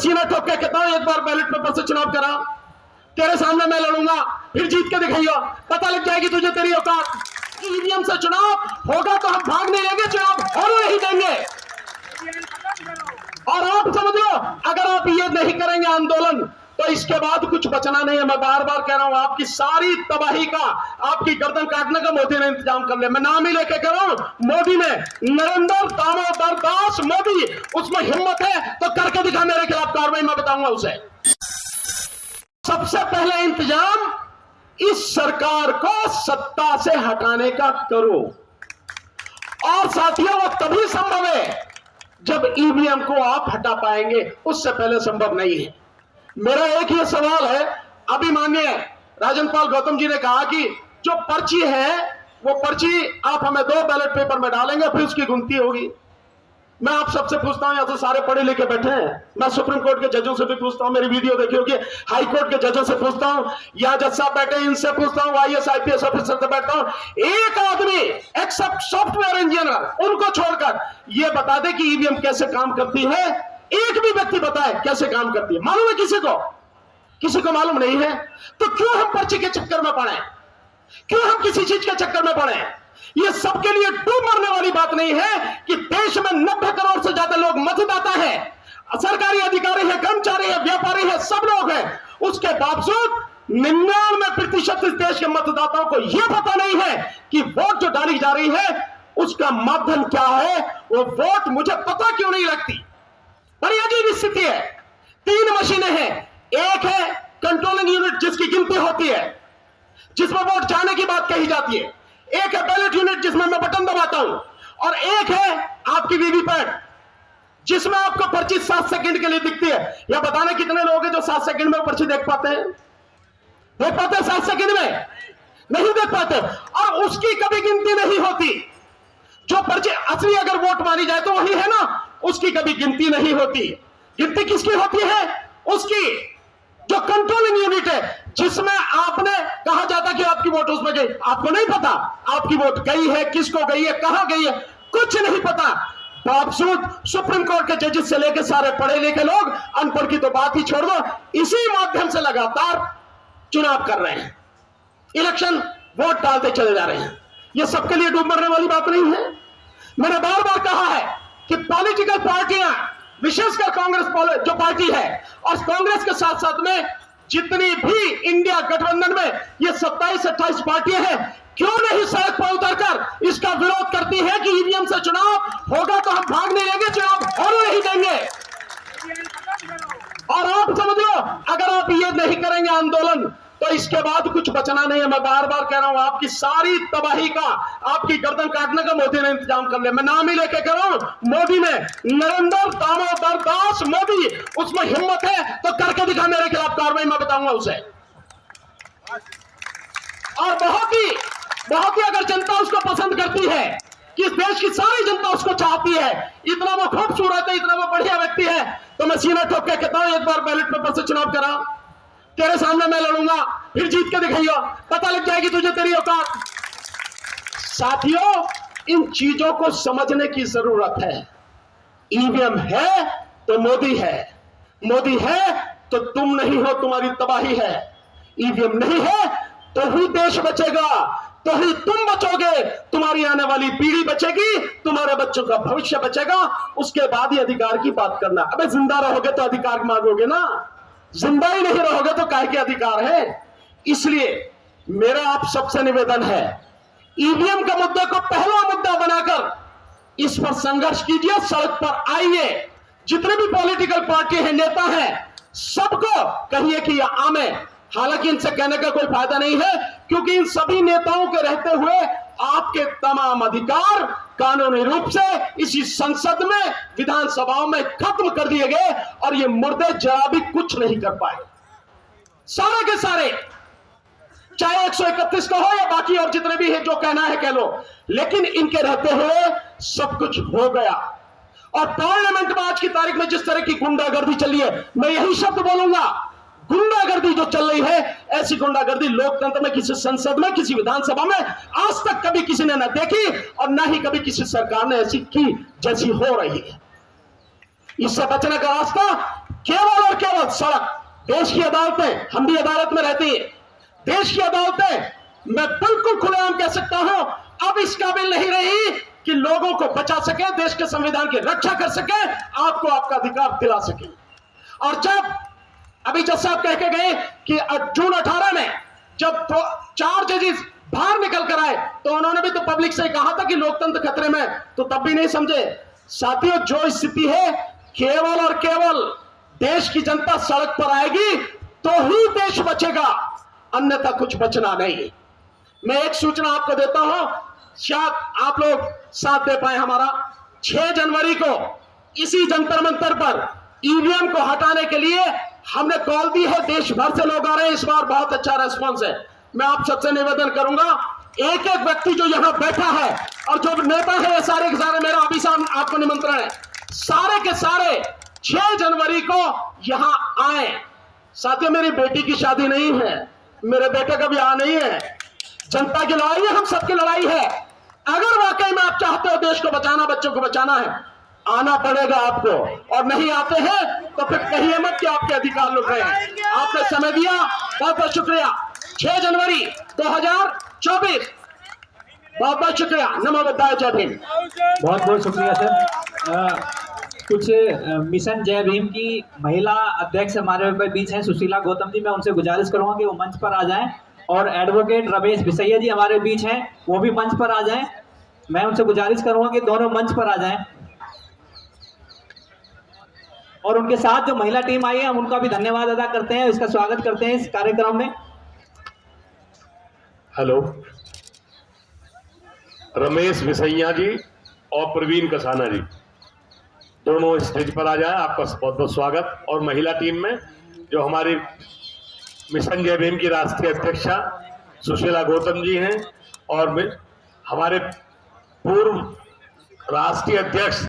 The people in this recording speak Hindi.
सीना ठोक के कहता हूं, एक बार बैलेट पेपर से चुनाव करा, तेरे सामने मैं लड़ूंगा, फिर जीत के दिखाइयो, पता लग जाएगी तुझे तेरी औकात। ईवीएम से चुनाव होगा तो हम भाग नहीं लेंगे, चुनाव होने नहीं देंगे। और आप समझ लो, अगर आप ये नहीं करेंगे आंदोलन, तो इसके बाद कुछ बचना नहीं है। मैं बार बार कह रहा हूं, आपकी सारी तबाही का, आपकी गर्दन काटने का मोदी ने इंतजाम कर लिया। मैं नाम ही लेके कह रहा हूं, मोदी ने, नरेंद्र दामोदर दास मोदी, उसमें हिम्मत है तो करके दिखा, मेरे खिलाफ कार्रवाई मैं बताऊंगा उसे। सबसे पहले इंतजाम इस सरकार को सत्ता से हटाने का करो। और साथियों, वो तभी संभव है जब ईवीएम को आप हटा पाएंगे, उससे पहले संभव नहीं है। मेरा एक ही सवाल है, अभी माननीय राजन पाल गौतम जी ने कहा कि जो पर्ची है, वो पर्ची आप हमें 2 बैलेट पेपर में डालेंगे, फिर उसकी गिनती होगी। मैं आप सबसे पूछता हूं, या तो सारे पढ़े लिखे बैठे हैं, मैं सुप्रीम कोर्ट के जजों से भी पूछता हूं, मेरी वीडियो देखी होगी, हाई कोर्ट के जजों से पूछता हूं, या जज साहब बैठे हैं इनसे पूछता हूं, आईएएस आईपीएस ऑफिसर से बैठता हूं, एक आदमी एक्सेप्ट सॉफ्टवेयर इंजीनियर, उनको छोड़कर ये बता दे कि ईवीएम कैसे काम करती है। एक भी व्यक्ति बताए कैसे काम करती है, मालूम है किसी को? किसी को मालूम नहीं है। तो क्यों हम पर्ची के चक्कर में पड़े? क्यों हम किसी चीज के चक्कर में पड़े? ये सबके लिए डूब मरने वाली बात नहीं है कि देश में 90 करोड़ से ज्यादा लोग मतदाता है, सरकारी अधिकारी है, कर्मचारी है, व्यापारी है, सब लोग हैं। उसके बावजूद 99% इस देश के मतदाताओं को यह पता नहीं है कि वोट जो डाली जा रही है उसका माध्यम क्या है, वो वोट मुझे पता क्यों नहीं लगती। बड़ी अजीब स्थिति है। 3 मशीनें हैं, एक है कंट्रोलिंग यूनिट जिसकी गिनती होती है, जिसमें वोट जाने की बात कही जाती है, एक है बैलेट यूनिट जिसमें मैं बटन दबाता हूं, और एक है आपकी वीवीपैट जिसमें आपको पर्ची 7 सेकंड के लिए दिखती है। यह बताने कितने लोग हैं जो 7 सेकंड में पर्ची देख पाते हैं? देख पाते हैं 7 सेकंड में? नहीं देख पाते। और उसकी कभी गिनती नहीं होती। जो पर्ची असली अगर वोट मानी जाए तो वही है ना, उसकी कभी गिनती नहीं होती। गिनती किसकी होती है? उसकी जो कंट्रोलिंग यूनिट है, जिसमें आपने कहा जाता कि आपकी वोट उसमें गई, आपको नहीं पता आपकी वोट गई है, किसको गई है, कहां गई है, कुछ नहीं पता। बावजूद सुप्रीम कोर्ट के जजेस से लेकर सारे पढ़े लिखे लोग, अनपढ़ की तो बात ही छोड़ दो, इसी माध्यम से लगातार चुनाव कर रहे हैं, इलेक्शन वोट डालते चले जा रहे हैं। यह सबके लिए डूब मरने वाली बात नहीं है। मैंने बार बार कहा है कि पॉलिटिकल पार्टियां, विशेषकर कांग्रेस जो पार्टी है, और कांग्रेस के साथ साथ में जितनी भी इंडिया गठबंधन में ये 27-28 पार्टियां हैं, क्यों नहीं सड़क पर उतरकर इसका विरोध करती है कि ईवीएम से चुनाव होगा तो हम भाग नहीं लेंगे, चुनाव होने नहीं देंगे। और आप समझ लो, अगर आप ये नहीं करेंगे आंदोलन, तो इसके बाद कुछ बचना नहीं है। मैं बार बार कह रहा हूं, आपकी सारी तबाही का, आपकी गर्दन काटने का मोदी ने इंतजाम कर लिया। मैं नाम ही लेके कह रहा हूं, मोदी ने, नरेंद्र दामोदर दास मोदी, उसमें हिम्मत है तो करके दिखा, मेरे खिलाफ कार्रवाई मैं बताऊंगा उसे। और बहुत ही अगर जनता उसको पसंद करती है, कि इस देश की सारी जनता उसको चाहती है, इतना वो खूबसूरत है, इतना वो बढ़िया व्यक्ति है, तो मैं सीना ठोक के कहता हूं, एक बार बैलेट पेपर से चुनाव करा, तेरे सामने मैं लड़ूंगा, फिर जीत के दिखाइयो, पता लग जाएगी तुझे तेरी औकात। साथियों, इन चीजों को समझने की जरूरत है। ईवीएम है तो मोदी है, मोदी है तो तुम नहीं हो, तुम्हारी तबाही है। ईवीएम नहीं है तो ही देश बचेगा, तो ही तुम बचोगे, तुम्हारी आने वाली पीढ़ी बचेगी, तुम्हारे बच्चों का भविष्य बचेगा। उसके बाद ही अधिकार की बात करना। अबे जिंदा रहोगे तो अधिकार मांगोगे ना, जिंदा ही नहीं रहोगे तो काहे के अधिकार है। इसलिए मेरा आप सबसे निवेदन है, ईवीएम के मुद्दे को पहला मुद्दा बनाकर इस पर संघर्ष कीजिए, सड़क पर आइए। जितने भी पॉलिटिकल पार्टी हैं, नेता हैं, सबको कहिए कि यह आम है। हालांकि इनसे कहने का कोई फायदा नहीं है, क्योंकि इन सभी नेताओं के रहते हुए आपके तमाम अधिकार कानूनी रूप से इसी संसद में, विधानसभाओं में खत्म कर दिए गए, और ये मुर्दे जरा भी कुछ नहीं कर पाए, सारे के सारे, चाहे 131 का हो या बाकी और जितने भी हैं, जो कहना है कह लो, लेकिन इनके रहते हुए सब कुछ हो गया। और पार्लियामेंट में आज की तारीख में जिस तरह की गुंडागर्दी चली है, मैं यही शब्द बोलूंगा, गुंडागर्दी जो चल रही है, ऐसी गुंडागर्दी लोकतंत्र में, किसी संसद में, किसी विधानसभा में आज तक कभी किसी ने न देखी, और न ही कभी किसी सरकार ने ऐसी की जैसी हो रही है। इससे बचने का रास्ता केवल और केवल सड़क। देश की अदालतें, हम भी अदालत में रहती है, देश की अदालतें मैं बिल्कुल खुलेआम कह सकता हूं अब इस काबिल नहीं रही कि लोगों को बचा सके, देश के संविधान की रक्षा कर सके, आपको आपका अधिकार दिला सके। और जब अभी जज साहब कह के गए कि जून 18 में जब 4 जजेस बाहर निकल कर आए तो उन्होंने भी तो पब्लिक से कहा था कि लोकतंत्र खतरे में, तो तब भी नहीं समझे। साथियों, जो स्थिति है, केवल और केवल देश की जनता सड़क पर आएगी तो ही देश बचेगा, अन्यथा कुछ बचना नहीं। मैं एक सूचना आपको देता हूं, शायद आप लोग साथ दे पाए हमारा। 6 जनवरी को इसी जंतर मंतर पर ईवीएम को हटाने के लिए हमने कॉल दी है, देश भर से लोग आ रहे हैं, इस बार बहुत अच्छा रेस्पॉन्स है। मैं आप सबसे निवेदन करूंगा, एक एक व्यक्ति जो यहां बैठा है और जो नेता है, ये सारे के सारे, मेरा अभी आपको निमंत्रण है, सारे के सारे 6 जनवरी को यहां आए। साथियों, मेरी बेटी की शादी नहीं है, मेरे बेटे का भी आ नहीं है, जनता की लड़ाई है, हम सबकी लड़ाई है। अगर वाकई में आप चाहते हो देश को बचाना, बच्चों को बचाना है, आना पड़ेगा आपको, और नहीं आते हैं तो फिर कहिए मत कि आपके अधिकार लुट रहे हैं। आपने समय दिया, बहुत बहुत शुक्रिया। 6 जनवरी 2024, बहुत बहुत शुक्रिया। नमो बुद्धाय, जय भीम। बहुत बहुत शुक्रिया सर। कुछ मिशन जय भीम की महिला अध्यक्ष हमारे बीच हैं, सुशीला गौतम जी, मैं उनसे गुजारिश करूंगा कि वो मंच पर आ जाएं, और एडवोकेट रमेश भिसैया जी हमारे बीच हैं, वो भी मंच पर आ जाएं। मैं उनसे गुजारिश करूंगा कि दोनों मंच पर आ जाएं, और उनके साथ जो महिला टीम आई है हम उनका भी धन्यवाद अदा करते हैं, इसका स्वागत करते हैं इस कार्यक्रम में। हेलो, रमेश भिसैया जी और प्रवीण कसाना जी दोनों स्टेज पर आ जाए, आपका बहुत बहुत स्वागत। और महिला टीम में जो हमारी मिशन जय भीम की राष्ट्रीय अध्यक्षा सुशीला गौतम जी हैं, और हमारे पूर्व राष्ट्रीय अध्यक्ष